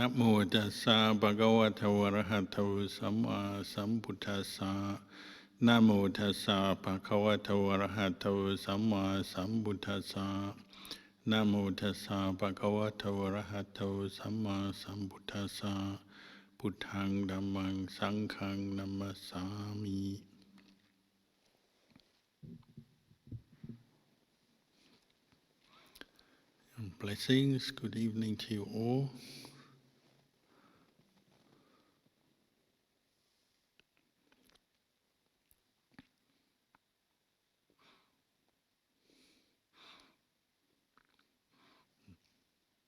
นะโมตัสสะภะคะวะโตอะระหะโตสัมมาสัมพุทธัสสะนะโมตัสสะภะคะวะโตอะระหะโตสัมมาสัมพุทธัสสะนะโมตัสสะภะคะวะโตอะระหะโตสัมมาสัมพุทธัสสะพุทธังธัมมังสังฆังนัมมัสสามิ Blessings, good evening to you all.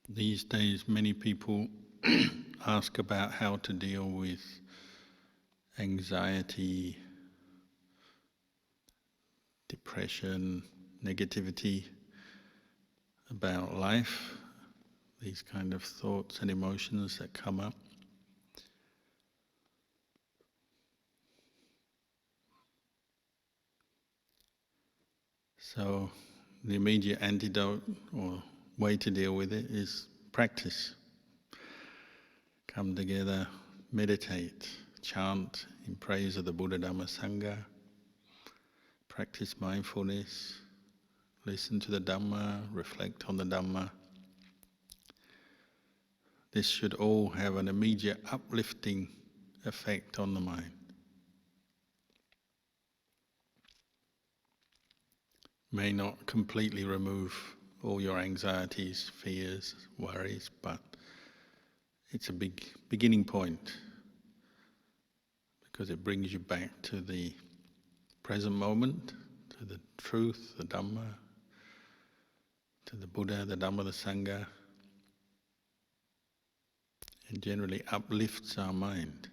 These days, many people ask about how to deal with anxiety, depression, negativity about life, these kind of thoughts and emotions that come up. So the immediate antidote or way to deal with it is practice. Come together, meditate, chant in praise of the Buddha, Dhamma, Sangha, practice mindfulness, listen to the Dhamma, reflect on the Dhamma. This should all have an immediate uplifting effect on the mind. May not completely remove all your anxieties, fears, worries, but it's a big beginning point because it brings you back to the present moment, to the truth, the Dhamma, to the Buddha, the Dhamma, the Sangha, and generally uplifts our mind.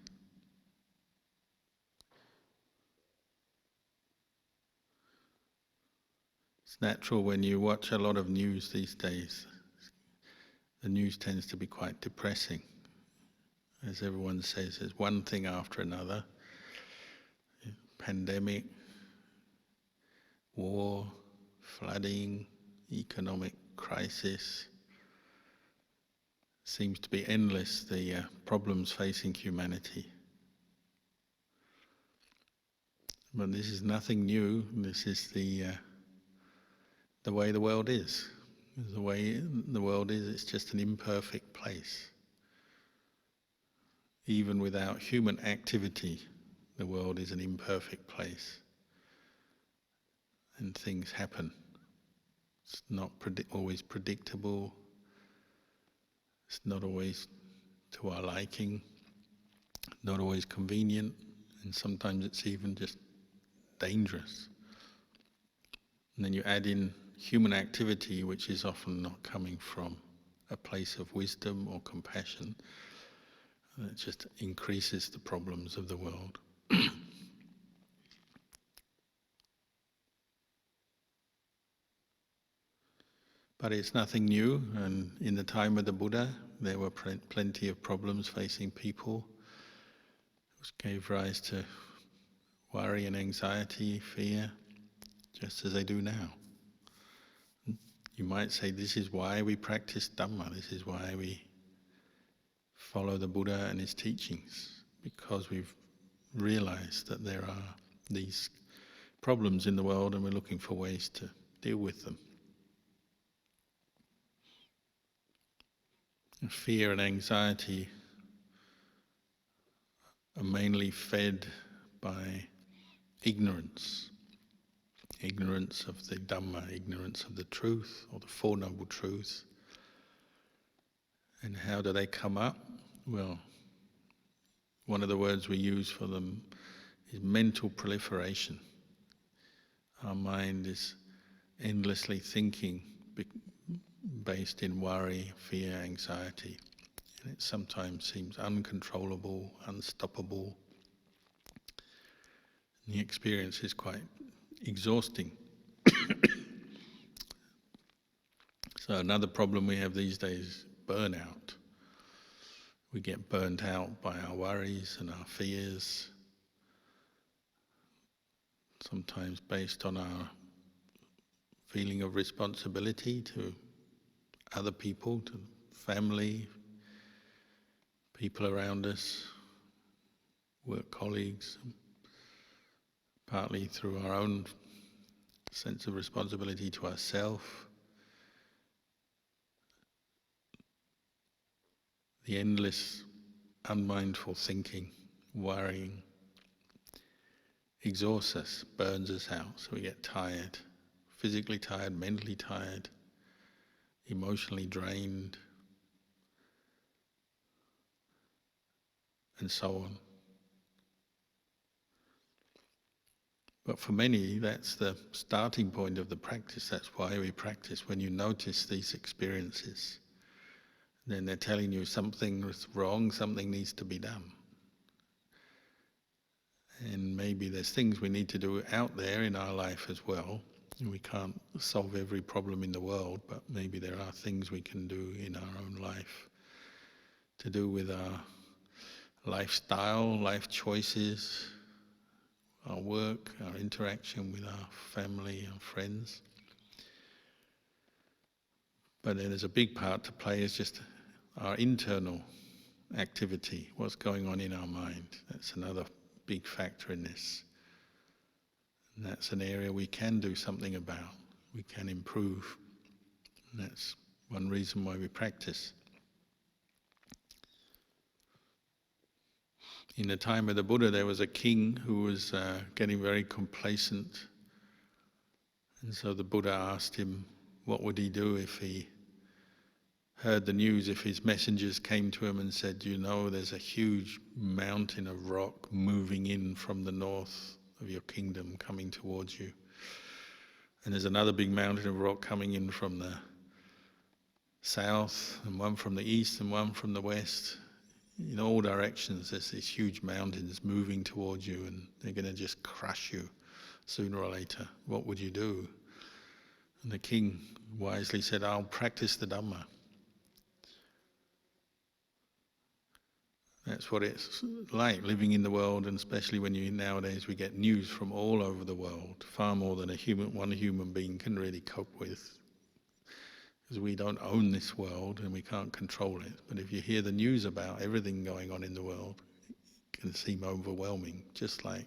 It's natural when you watch a lot of news these days. The news tends to be quite depressing. As everyone says, there's one thing after another. Pandemic, war, flooding, economic crisis. Seems to be endless, the problems facing humanity. But this is nothing new. This is the way the world is. The way the world is, it's just an imperfect place. Even without human activity, the world is an imperfect place. And things happen. It's not always predictable. It's not always to our liking, not always convenient, and sometimes it's even just dangerous. And then you add in human activity, which is often not coming from a place of wisdom or compassion. It just increases the problems of the world. But it's nothing new, and in the time of the Buddha, there were plenty of problems facing people, which gave rise to worry and anxiety, fear, just as they do now. You might say this is why we practice Dhamma, this is why we follow the Buddha and his teachings, because we've realized that there are these problems in the world and we're looking for ways to deal with them. Fear and anxiety are mainly fed by ignorance. Ignorance of the Dhamma, ignorance of the truth, or the Four Noble Truths. And how do they come up? Well, one of the words we use for them is mental proliferation. Our mind is endlessly thinking based in worry, fear, anxiety. And it sometimes seems uncontrollable, unstoppable. And the experience is quite exhausting. So another problem we have these days is burnout. We get burnt out by our worries and our fears, sometimes based on our feeling of responsibility to other people, to family, people around us, work colleagues, partly through our own sense of responsibility to ourselves. The endless unmindful thinking, worrying, exhausts us, burns us out, so we get tired, physically tired, mentally tired, emotionally drained, and so on. But for many, that's the starting point of the practice. That's why we practice. When you notice these experiences, then they're telling you something is wrong, something needs to be done. And maybe there's things we need to do out there in our life as well. We can't solve every problem in the world, but maybe there are things we can do in our own life to do with our lifestyle, life choices, our work, our interaction with our family, our friends. But then there's a big part to play is just our internal activity, what's going on in our mind. That's another big factor in this. And that's an area we can do something about, we can improve. And that's one reason why we practice. In the time of the Buddha, there was a king who was getting very complacent. And so the Buddha asked him, what would he do if he heard the news, if his messengers came to him and said, you know, there's a huge mountain of rock moving in from the north of your kingdom, coming towards you. And there's another big mountain of rock coming in from the south, and one from the east, and one from the west. In all directions, there's these huge mountains moving towards you, and they're going to just crush you sooner or later. What would you do? And the king wisely said, I'll practice the Dhamma. That's what it's like living in the world, and especially when nowadays we get news from all over the world, far more than one human being can really cope with. Because we don't own this world and we can't control it. But if you hear the news about everything going on in the world, it can seem overwhelming, just like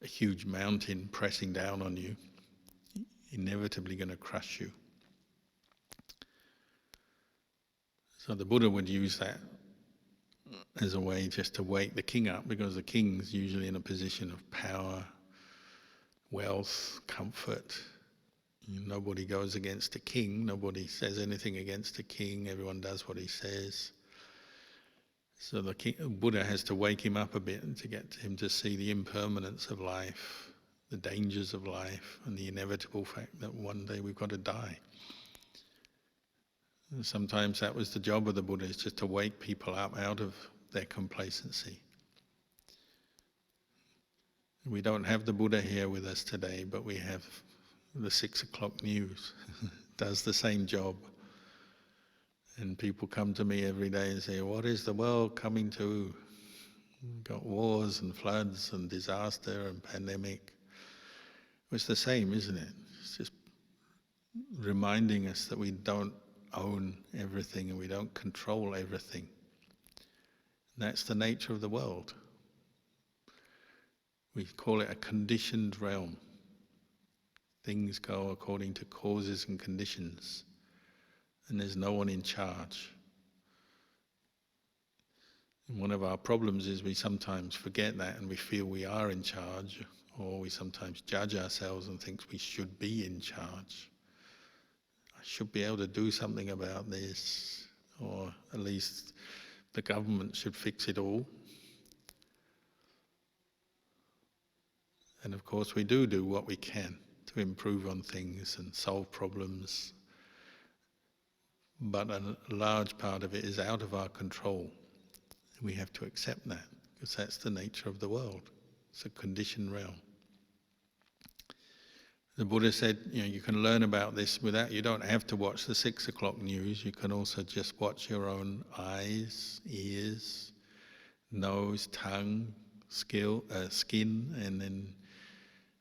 a huge mountain pressing down on you, inevitably going to crush you. So the Buddha would use that as a way just to wake the king up, because the king's usually in a position of power, wealth, comfort. Nobody goes against the king, nobody says anything against the king, everyone does what he says. So the Buddha has to wake him up a bit to get him to see the impermanence of life, the dangers of life, and the inevitable fact that one day we've got to die. And sometimes that was the job of the Buddha, is just to wake people up out of their complacency. We don't have the Buddha here with us today, but we have the 6 o'clock news. Does the same job. And people come to me every day and say, what is the world coming to? We've got wars and floods and disaster and pandemic. It's the same, isn't it? It's just reminding us that we don't own everything and we don't control everything. That's the nature of the world. We call it a conditioned realm. Things go according to causes and conditions, and there's no one in charge. And one of our problems is we sometimes forget that and we feel we are in charge, or we sometimes judge ourselves and think we should be in charge. I should be able to do something about this, or at least the government should fix it all. And of course we do what we can to improve on things and solve problems. But a large part of it is out of our control. We have to accept that, because that's the nature of the world. It's a conditioned realm. The Buddha said, you can learn about this you don't have to watch the 6 o'clock news. You can also just watch your own eyes, ears, nose, tongue, skin, and then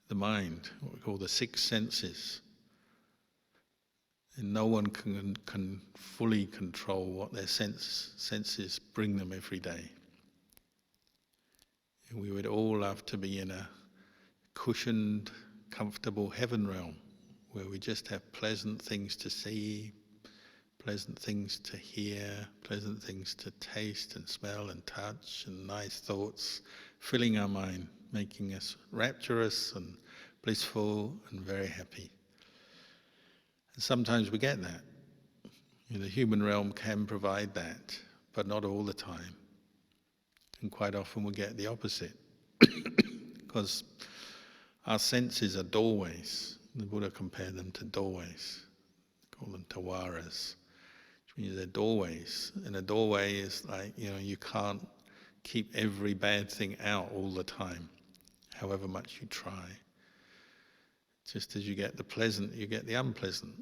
the mind, what we call the 6 senses. And no one can fully control what their senses bring them every day. And we would all love to be in a cushioned, comfortable heaven realm where we just have pleasant things to see, pleasant things to hear, pleasant things to taste and smell and touch, and nice thoughts filling our mind, making us rapturous and blissful and very happy. And sometimes we get that. The human realm can provide that, but not all the time. And quite often we get the opposite. Because our senses are doorways. The Buddha compared them to doorways. Call them tawaras. Which means they're doorways. And a doorway is like, you can't keep every bad thing out all the time, however much you try. Just as you get the pleasant, you get the unpleasant.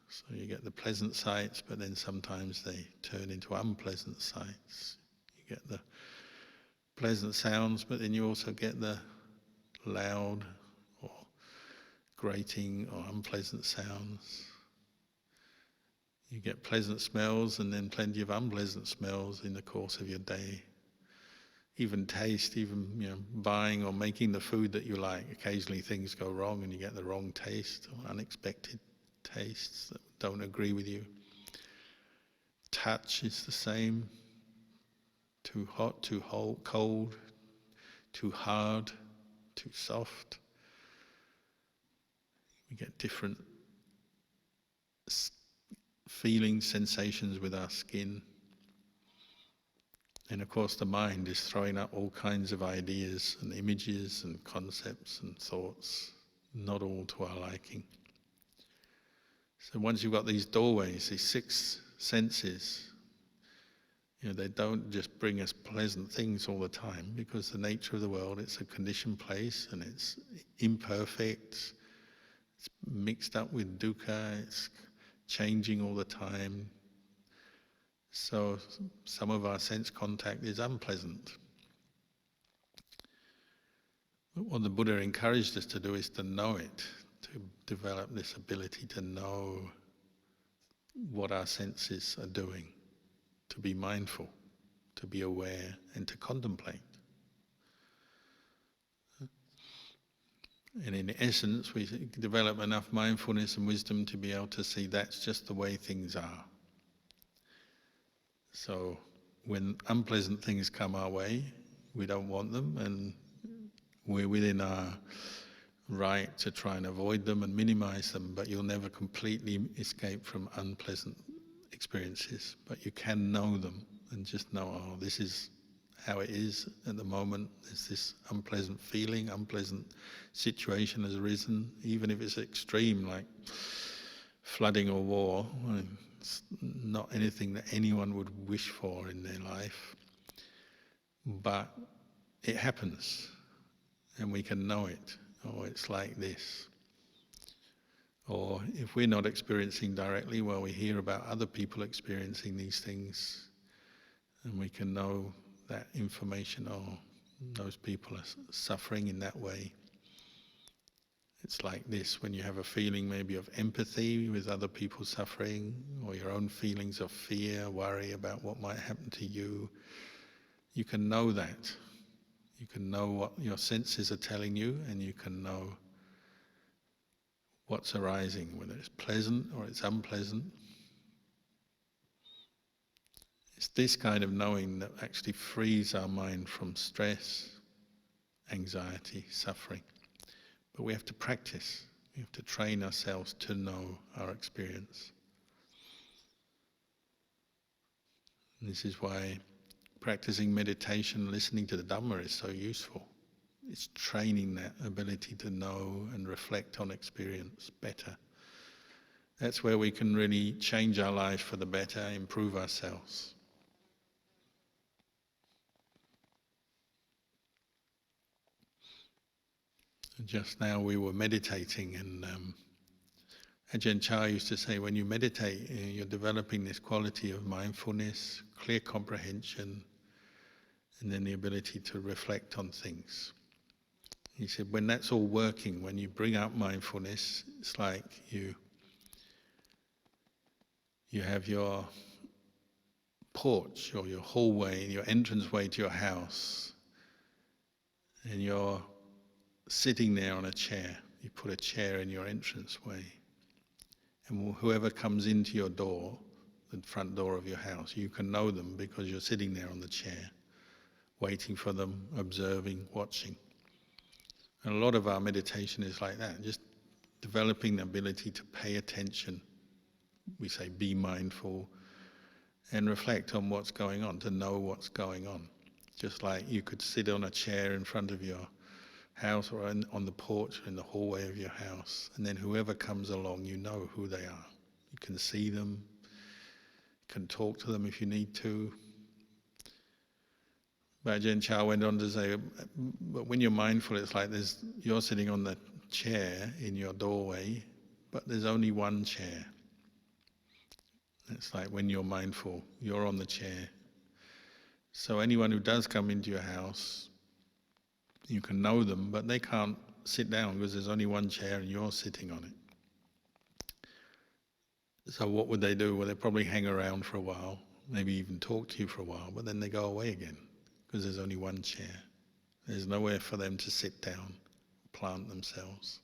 So you get the pleasant sights, but then sometimes they turn into unpleasant sights. You get the pleasant sounds, but then you also get the loud or grating or unpleasant sounds. You get pleasant smells and then plenty of unpleasant smells in the course of your day. Even taste, even buying or making the food that you like. Occasionally things go wrong and you get the wrong taste or unexpected tastes that don't agree with you. Touch is the same. Too hot, too cold, too hard, too soft. We get different feelings, sensations with our skin. And of course the mind is throwing up all kinds of ideas and images and concepts and thoughts, not all to our liking. So once you've got these doorways, these 6 senses, they don't just bring us pleasant things all the time, because the nature of the world, it's a conditioned place and it's imperfect, it's mixed up with dukkha, it's changing all the time. So some of our sense contact is unpleasant. But what the Buddha encouraged us to do is to know it, to develop this ability to know what our senses are doing, to be mindful, to be aware, and to contemplate. And in essence, we develop enough mindfulness and wisdom to be able to see that's just the way things are. So when unpleasant things come our way, we don't want them, and we're within our right to try and avoid them and minimize them, but you'll never completely escape from unpleasant experiences. But you can know them and just know, this is how it is at the moment. There's this unpleasant feeling, unpleasant situation has arisen, even if it's extreme, like flooding or war. It's not anything that anyone would wish for in their life, but it happens, and we can know it. It's like this. Or if we're not experiencing directly, well, we hear about other people experiencing these things, and we can know that information, those people are suffering in that way. It's like this, when you have a feeling maybe of empathy with other people suffering, or your own feelings of fear, worry about what might happen to you, you can know that. You can know what your senses are telling you, and you can know what's arising, whether it's pleasant or it's unpleasant. It's this kind of knowing that actually frees our mind from stress, anxiety, suffering. But we have to practice. We have to train ourselves to know our experience. And this is why practicing meditation, listening to the Dhamma is so useful. It's training that ability to know and reflect on experience better. That's where we can really change our lives for the better, improve ourselves. Just now we were meditating, and Ajahn Chah used to say, when you meditate, you're developing this quality of mindfulness, clear comprehension, and then the ability to reflect on things. He said, when that's all working, when you bring out mindfulness, it's like you You have your porch or your hallway, your entranceway to your house, and you're sitting there on a chair. You put a chair in your entranceway, and whoever comes into your door, the front door of your house, you can know them because you're sitting there on the chair, waiting for them, observing, watching. And a lot of our meditation is like that, just developing the ability to pay attention. We say be mindful and reflect on what's going on, to know what's going on. Just like you could sit on a chair in front of your house or on the porch in the hallway of your house, and then whoever comes along, you know who they are. You can see them, you can talk to them if you need to. But Ajahn Chah went on to say, but when you're mindful, it's like you're sitting on the chair in your doorway, but there's only one chair. It's like when you're mindful, you're on the chair. So anyone who does come into your house, you can know them, but they can't sit down because there's only one chair and you're sitting on it. So what would they do? Well, they'd probably hang around for a while, maybe even talk to you for a while, but then they go away again because there's only one chair. There's nowhere for them to sit down, plant themselves.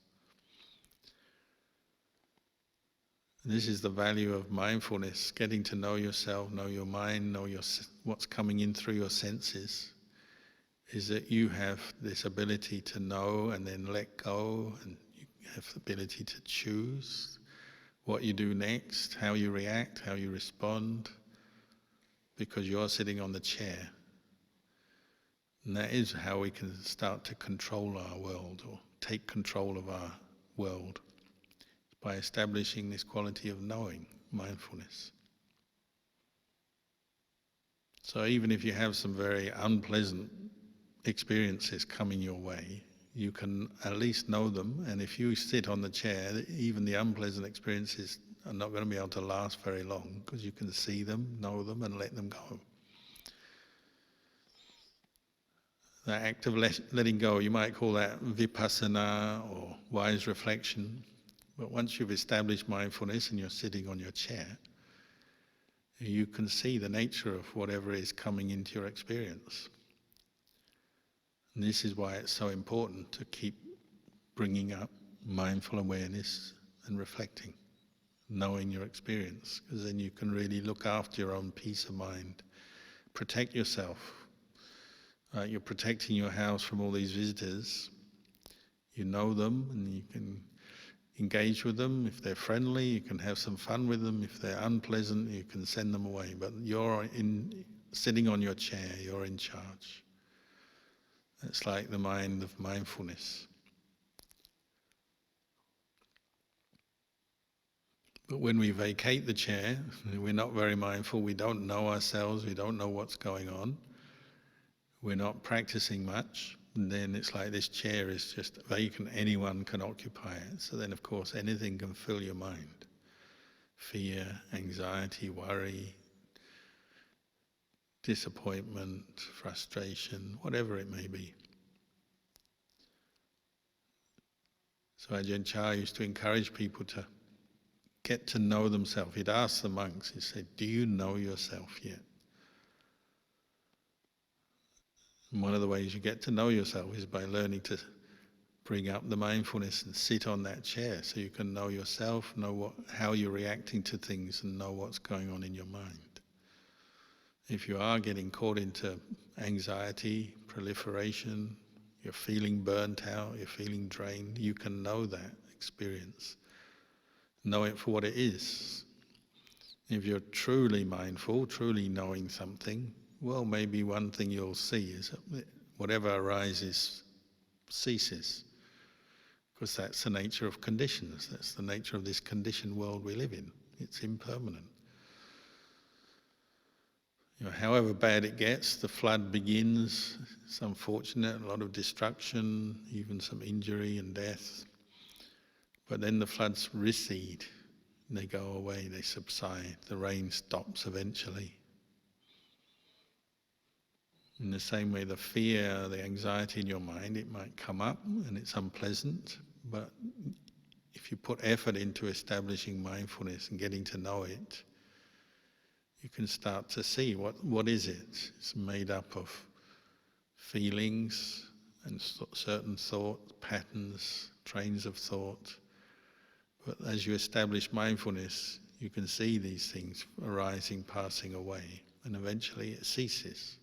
This is the value of mindfulness, getting to know yourself, know your mind, know what's coming in through your senses, is that you have this ability to know and then let go, and you have the ability to choose what you do next, how you react, how you respond, because you're sitting on the chair. And that is how we can start to control our world, or take control of our world, by establishing this quality of knowing, mindfulness. So even if you have some very unpleasant experiences coming your way, you can at least know them, and if you sit on the chair, even the unpleasant experiences are not going to be able to last very long, because you can see them, know them, and let them go. The act of letting go, you might call that vipassana or wise reflection. But once you've established mindfulness and you're sitting on your chair, you can see the nature of whatever is coming into your experience. And this is why it's so important to keep bringing up mindful awareness and reflecting, knowing your experience, because then you can really look after your own peace of mind, protect yourself. You're protecting your house from all these visitors. You know them and you can engage with them. If they're friendly, you can have some fun with them. If they're unpleasant, you can send them away. But you're sitting on your chair, you're in charge. It's like the mind of mindfulness. But when we vacate the chair, we're not very mindful, we don't know ourselves, we don't know what's going on, we're not practicing much, and then it's like this chair is just vacant, anyone can occupy it. So then of course anything can fill your mind. Fear, anxiety, worry, disappointment, frustration, whatever it may be. So Ajahn Chah used to encourage people to get to know themselves. He'd ask the monks, he said, do you know yourself yet? And one of the ways you get to know yourself is by learning to bring up the mindfulness and sit on that chair so you can know yourself, know how you're reacting to things and know what's going on in your mind. If you are getting caught into anxiety, proliferation, you're feeling burnt out, you're feeling drained, you can know that experience. Know it for what it is. If you're truly mindful, truly knowing something, well, maybe one thing you'll see is that whatever arises ceases. Because that's the nature of conditions. That's the nature of this conditioned world we live in. It's impermanent. However bad it gets, the flood begins, it's unfortunate, a lot of destruction, even some injury and death. But then the floods recede, they go away, they subside, the rain stops eventually. In the same way, the fear, the anxiety in your mind, it might come up and it's unpleasant, but if you put effort into establishing mindfulness and getting to know it, you can start to see what is it. It's made up of feelings and certain thought patterns, trains of thought. But as you establish mindfulness, you can see these things arising, passing away, and eventually it ceases.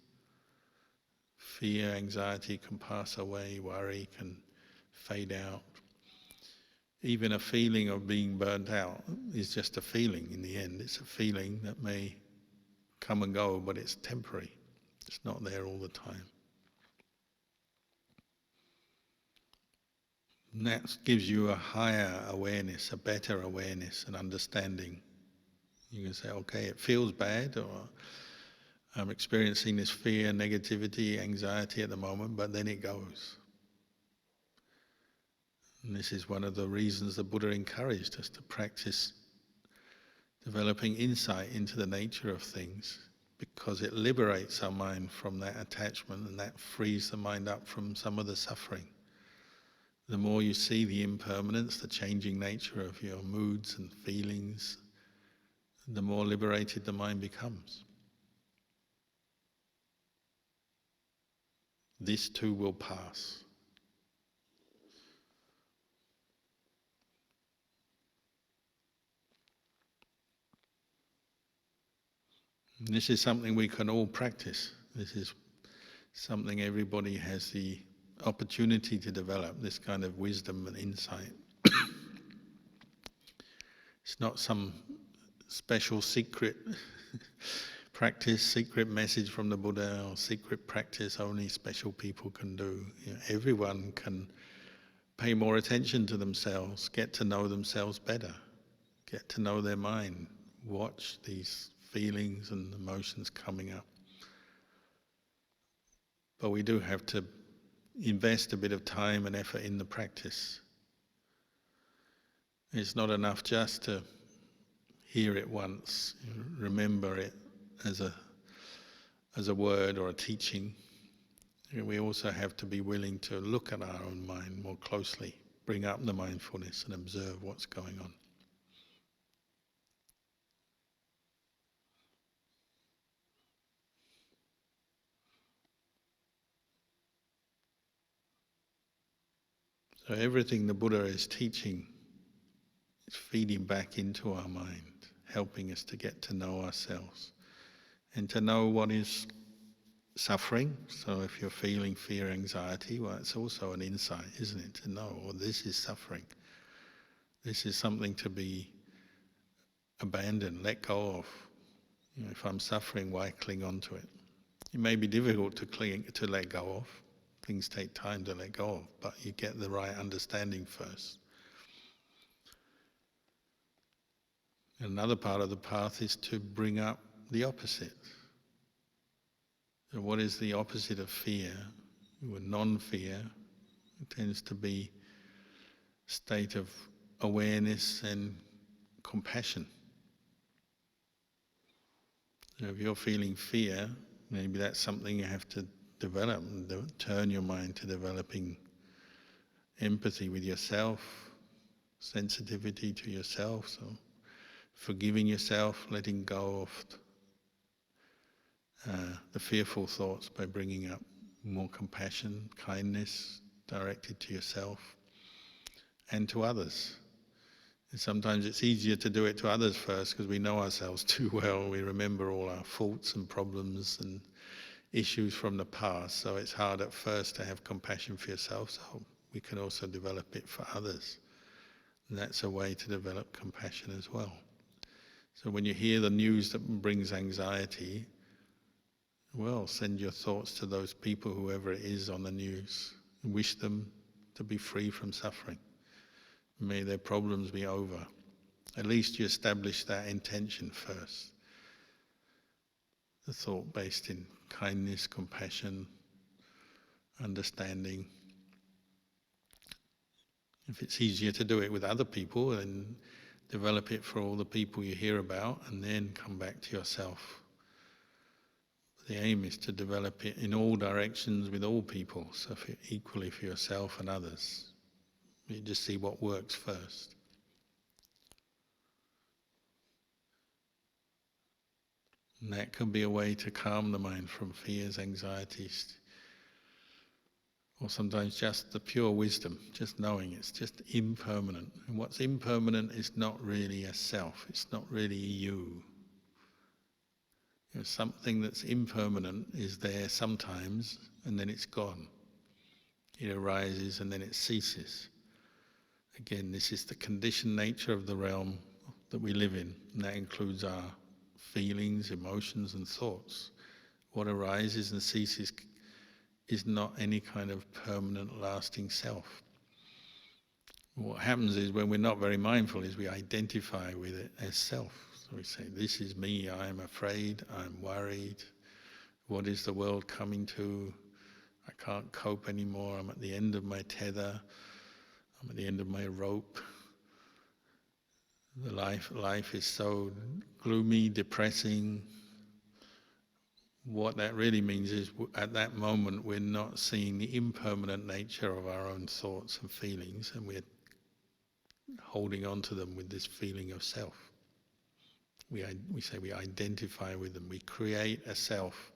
Fear, anxiety can pass away, worry can fade out. Even a feeling of being burnt out is just a feeling in the end. It's a feeling that may come and go, but it's temporary. It's not there all the time. And that gives you a higher awareness, a better awareness and understanding. You can say, okay, it feels bad, or I'm experiencing this fear, negativity, anxiety at the moment, but then it goes. And this is one of the reasons the Buddha encouraged us to practice developing insight into the nature of things, because it liberates our mind from that attachment, and that frees the mind up from some of the suffering. The more you see the impermanence, the changing nature of your moods and feelings, the more liberated the mind becomes. This too will pass. And this is something we can all practice. This is something everybody has the opportunity to develop, this kind of wisdom and insight. It's not some special secret practice, secret message from the Buddha, or secret practice only special people can do. You know, everyone can pay more attention to themselves, get to know themselves better, get to know their mind, watch these feelings and emotions coming up. But we do have to invest a bit of time and effort in the practice. It's not enough just to hear it once, remember it as a word or a teaching. We also have to be willing to look at our own mind more closely, bring up the mindfulness and observe what's going on. So everything the Buddha is teaching is feeding back into our mind, helping us to get to know ourselves and to know what is suffering. So if you're feeling fear, anxiety, well, it's also an insight, isn't it? To know, well, this is suffering. This is something to be abandoned, let go of. You know, if I'm suffering, why cling on to it? It may be difficult to let go of. Things take time to let go of, but you get the right understanding first. Another part of the path is to bring up the opposite. So what is the opposite of fear? Well, non-fear tends to be a state of awareness and compassion. So if you're feeling fear, maybe that's something you have to develop, and turn your mind to developing empathy with yourself, sensitivity to yourself, so forgiving yourself, letting go of the fearful thoughts by bringing up more compassion, kindness directed to yourself and to others. And sometimes it's easier to do it to others first because we know ourselves too well. We remember all our faults and problems and issues from the past, so it's hard at first to have compassion for yourself, so we can also develop it for others. And that's a way to develop compassion as well. So when you hear the news that brings anxiety, well, send your thoughts to those people, whoever it is on the news, and wish them to be free from suffering. May their problems be over. At least you establish that intention first. The thought based in kindness, compassion, understanding. If it's easier to do it with other people, then develop it for all the people you hear about, and then come back to yourself. The aim is to develop it in all directions with all people, so equally for yourself and others. You just see what works first. And that can be a way to calm the mind from fears, anxieties, or sometimes just the pure wisdom, just knowing it's just impermanent. And what's impermanent is not really a self, it's not really you. Something that's impermanent is there sometimes and then it's gone. It arises and then it ceases. Again, this is the conditioned nature of the realm that we live in, and that includes our feelings, emotions and thoughts. What arises and ceases is not any kind of permanent, lasting self. What happens is when we're not very mindful is we identify with it as self. So we say, this is me, I'm afraid, I'm worried. What is the world coming to? I can't cope anymore, I'm at the end of my tether, I'm at the end of my rope. The life is so gloomy, depressing. What that really means is at that moment we're not seeing the impermanent nature of our own thoughts and feelings, and we're holding on to them with this feeling of self. We say we identify with them, we create a self.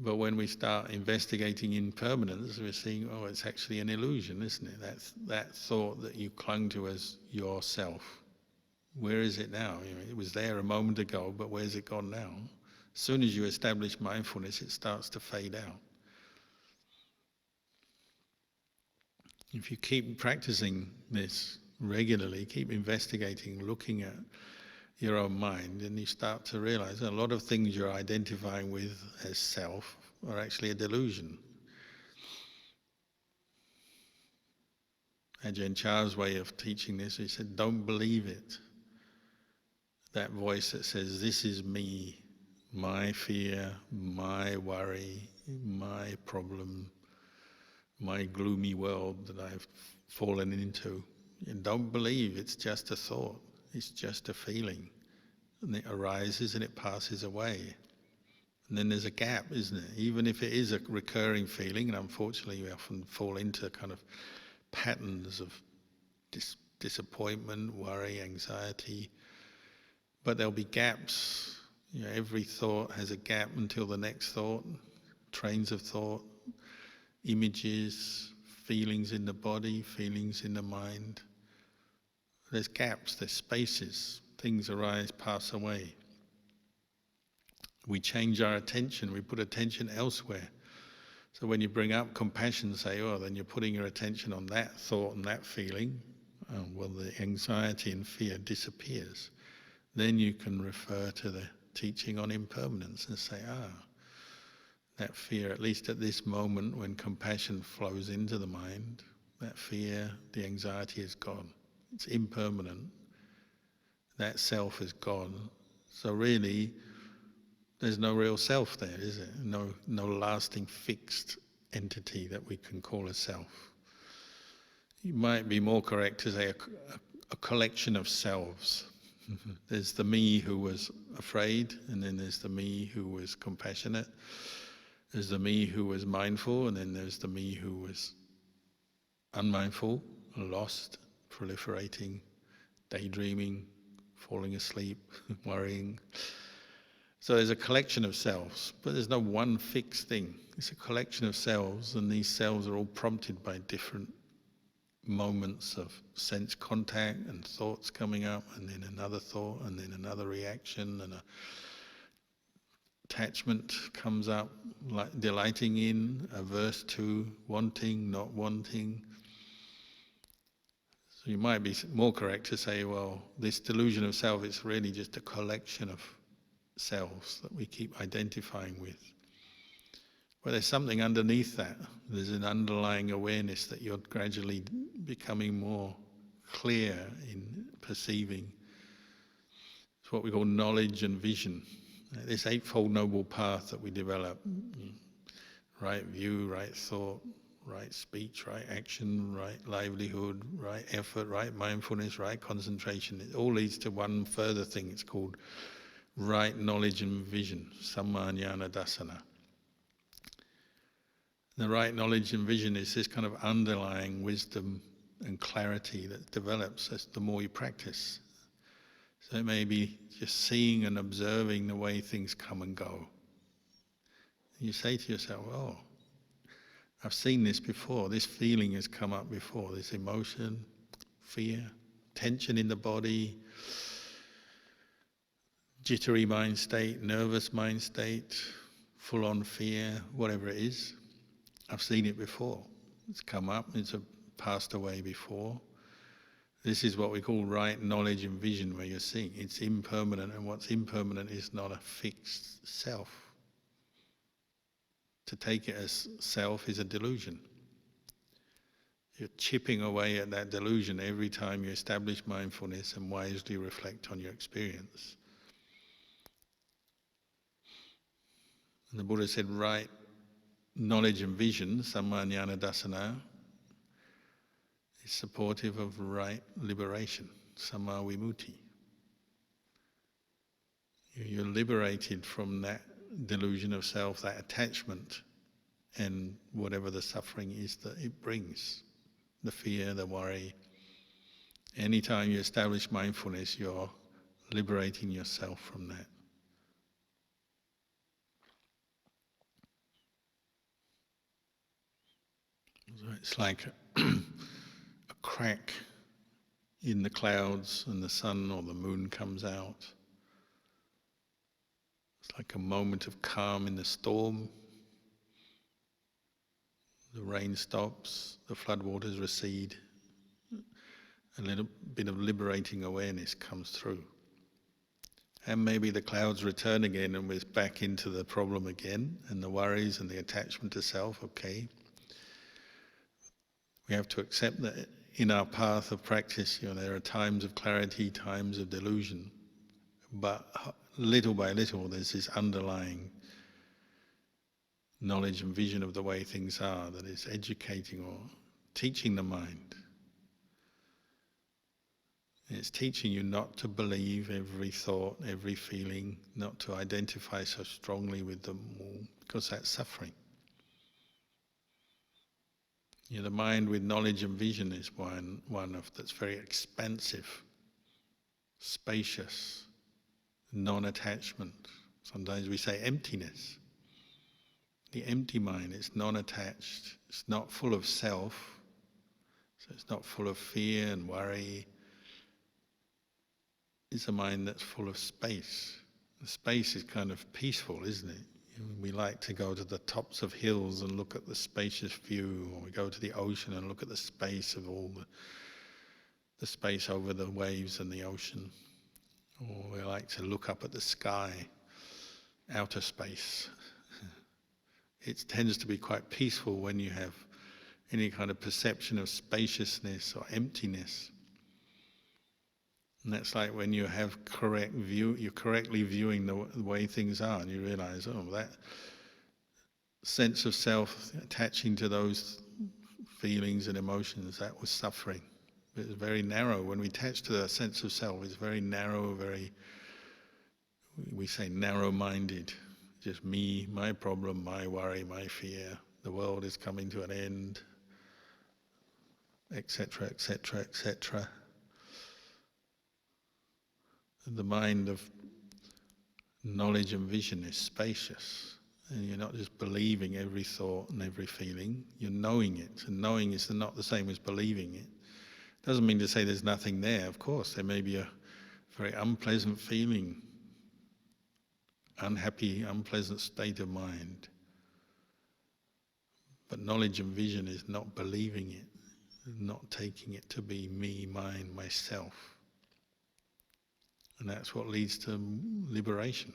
But when we start investigating impermanence, we're seeing, oh, it's actually an illusion, isn't it? That's that thought that you clung to as yourself. Where is it now? It was there a moment ago, but where's it gone now? As soon as you establish mindfulness, it starts to fade out. If you keep practicing this regularly, keep investigating, looking at your own mind, and you start to realize a lot of things you're identifying with as self are actually a delusion. Ajahn Chah's way of teaching this, he said, don't believe it. That voice that says, this is me, my fear, my worry, my problem, my gloomy world that I've fallen into. And don't believe it's just a thought. It's just a feeling, and it arises and it passes away. And then there's a gap, isn't it? Even if it is a recurring feeling, and unfortunately we often fall into kind of patterns of disappointment, worry, anxiety, but there'll be gaps. Every thought has a gap until the next thought, trains of thought, images, feelings in the body, feelings in the mind. There's gaps, there's spaces, things arise, pass away. We change our attention, we put attention elsewhere. So when you bring up compassion, say, oh, then you're putting your attention on that thought and that feeling, well, the anxiety and fear disappears. Then you can refer to the teaching on impermanence and say, that fear, at least at this moment when compassion flows into the mind, that fear, the anxiety is gone. It's impermanent. That self is gone. So really, there's no real self there, is it? No lasting fixed entity that we can call a self. It might be more correct to say a collection of selves. There's the me who was afraid, and then there's the me who was compassionate. There's the me who was mindful, and then there's the me who was unmindful, lost, proliferating, daydreaming, falling asleep, worrying. So there's a collection of selves, but there's no one fixed thing. It's a collection of selves, and these selves are all prompted by different moments of sense contact and thoughts coming up, and then another thought, and then another reaction, and a attachment comes up, like delighting in, averse to, wanting, not wanting. So you might be more correct to say, well, this delusion of self is really just a collection of selves that we keep identifying with. But there's something underneath that. There's an underlying awareness that you're gradually becoming more clear in perceiving. It's what we call knowledge and vision. This Eightfold Noble Path that we develop, right view, right thought, right speech, right action, right livelihood, right effort, right mindfulness, right concentration. It all leads to one further thing. It's called right knowledge and vision, Samma Jnana Dassana. The right knowledge and vision is this kind of underlying wisdom and clarity that develops as the more you practice. So it may be just seeing and observing the way things come and go. You say to yourself, oh, I've seen this before, this feeling has come up before, this emotion, fear, tension in the body, jittery mind state, nervous mind state, full-on fear, whatever it is. I've seen it before. It's come up, it's passed away before. This is what we call right knowledge and vision, where you're seeing it's impermanent, and what's impermanent is not a fixed self. To take it as self is a delusion. You're chipping away at that delusion every time you establish mindfulness and wisely reflect on your experience. And the Buddha said, right knowledge and vision, samma jnana dassana, is supportive of right liberation, samma vimutti. You're liberated from that delusion of self, that attachment, and whatever the suffering is that it brings, the fear, the worry. Anytime you establish mindfulness, you're liberating yourself from that. So it's like a crack in the clouds and the sun or the moon comes out. It's like a moment of calm in the storm. The rain stops, the floodwaters recede. A little bit of liberating awareness comes through. And maybe the clouds return again and we're back into the problem again, and the worries and the attachment to self, okay. We have to accept that in our path of practice, there are times of clarity, times of delusion, but little by little there's this underlying knowledge and vision of the way things are that is educating or teaching the mind. It's teaching you not to believe every thought, every feeling, not to identify so strongly with them all, because that's suffering. The mind with knowledge and vision is one that's very expansive, spacious, non-attachment. Sometimes we say emptiness. The empty mind is non-attached, it's not full of self, so it's not full of fear and worry. It's a mind that's full of space. The space is kind of peaceful, isn't it? We like to go to the tops of hills and look at the spacious view, or we go to the ocean and look at the space of all the space over the waves and the ocean. Or we like to look up at the sky, outer space. It tends to be quite peaceful when you have any kind of perception of spaciousness or emptiness. And that's like when you have correct view, you're correctly viewing the way things are, and you realize, oh, that sense of self attaching to those feelings and emotions, that was suffering. It's very narrow. When we attach to the sense of self, it's very narrow, we say narrow-minded. Just me, my problem, my worry, my fear. The world is coming to an end, etc., etc., etc. The mind of knowledge and vision is spacious, and you're not just believing every thought and every feeling, you're knowing it, and knowing is not the same as believing it. Doesn't mean to say there's nothing there. Of course, there may be a very unpleasant feeling, unhappy, unpleasant state of mind, but knowledge and vision is not believing it, not taking it to be me, mine, myself. And that's what leads to liberation.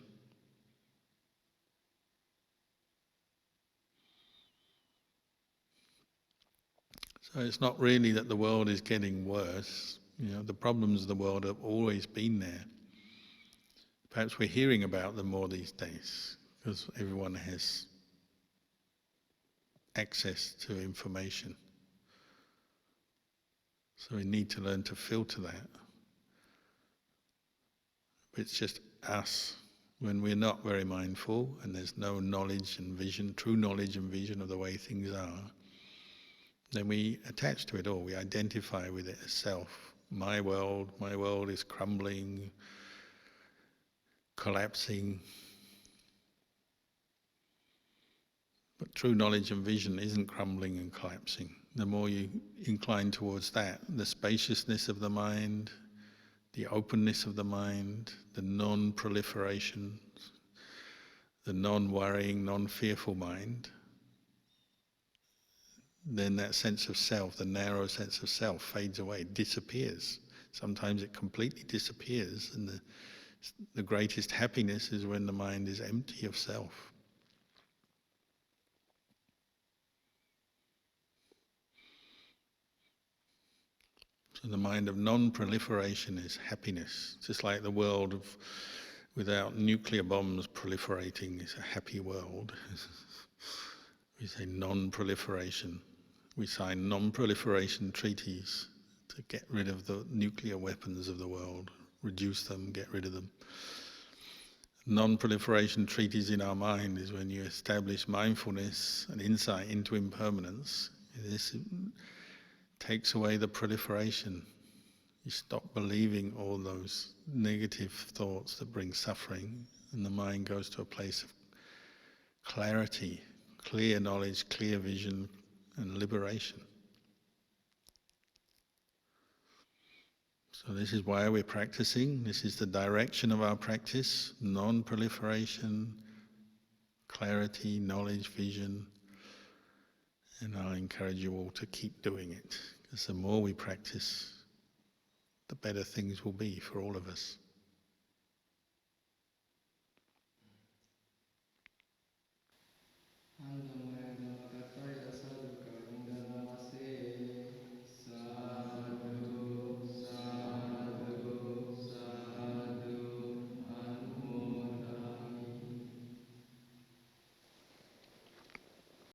So it's not really that the world is getting worse. The problems of the world have always been there. Perhaps we're hearing about them more these days because everyone has access to information. So we need to learn to filter that. It's just us, when we're not very mindful and there's no knowledge and vision, true knowledge and vision of the way things are, then we attach to it all, we identify with it as self, my world is crumbling, collapsing. But true knowledge and vision isn't crumbling and collapsing. The more you incline towards that, the spaciousness of the mind, the openness of the mind, the non-proliferation, the non-worrying, non-fearful mind, then that sense of self, the narrow sense of self, fades away, disappears. Sometimes it completely disappears, and the greatest happiness is when the mind is empty of self. So the mind of non-proliferation is happiness, just like the world without nuclear bombs proliferating is a happy world. We say non-proliferation. We sign non-proliferation treaties to get rid of the nuclear weapons of the world, reduce them, get rid of them. Non-proliferation treaties in our mind is when you establish mindfulness and insight into impermanence. This takes away the proliferation. You stop believing all those negative thoughts that bring suffering, and the mind goes to a place of clarity, clear knowledge, clear vision, and liberation. So this is why we're practicing. This is the direction of our practice: non-proliferation, clarity, knowledge, vision. And I encourage you all to keep doing it, because the more we practice, the better things will be for all of us. And